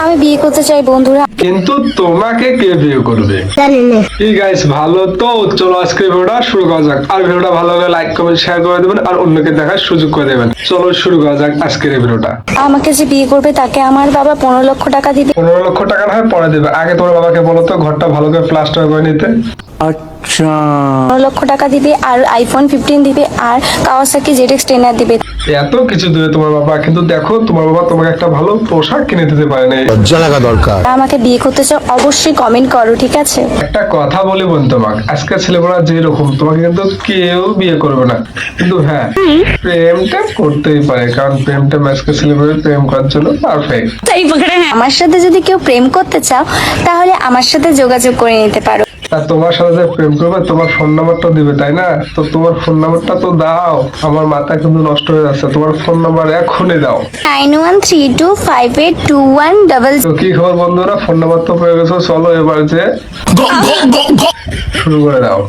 আমি বিয়ে করতে চাই বন্ধুরা। কিন্তু তোমাকে কে বিয়ে করবে? কি গাইস, ভালো তো? চলো আজকে ভিডিওটা শুরু করা যাক। আর ভিডিওটা ভালো হলে লাইক কমেন্ট শেয়ার করে দেবেন আর অন্যকে দেখার সুযোগ করে দেবেন। চলো শুরু করা যাক আজকের এই ভিডিওটা। আমাকে যে বিয়ে করবে তাকে আমার বাবা 15 লক্ষ টাকা দিবে। 15 লক্ষ টাকা না হয় পরে দেবে, আগে তোমার বাবাকে বলো তো ঘরটা ভালো করে প্লাস্টার করে নিতে। 15 লক্ষ টাকা দিবে আর আইফোন 15 দিবে আর কাওয়াসাকি ZX 10 দিবে। এত কিছু দেবে তোমার বাবা, কিন্তু দেখো তোমার বাবা তোমাকে একটা ভালো পোশাক কিনে দিতে পারে না। লজ্জা লাগা দরকার। আমাকে বিয়ে করতে চাও অবশ্যই কমেন্ট করো, ঠিক আছে? একটা কথা বলি বোন, তোমাকে আজকের ছেলেমেয়েরা যেরকম তোমাকে কিন্তু কেউ বিয়ে করবে না, কিন্তু হ্যাঁ প্রেমটা করতেই পারে, কারণ প্রেমটা আজকের ছেলেমেয়েরা প্রেম করার জন্য পারফেক্ট। আমার সাথে যদি কেউ প্রেম করতে চাও তাহলে আমার সাথে যোগাযোগ করে নিতে পারো। তা তোমার সাথে যে প্রেম করবে তোমার ফোন নাম্বারটা দিবে তাই না? তো তোমার ফোন নাম্বারটা তো দাও, আমার মাথা কিন্তু নষ্ট হয়ে যাচ্ছে। তোমার ফোন নাম্বার এখনই দাও। 9132582100। তো কি খবর বন্ধুরা, ফোন নাম্বার তো পেয়ে গেছো, চলো এবার যে শুরু করে দাও।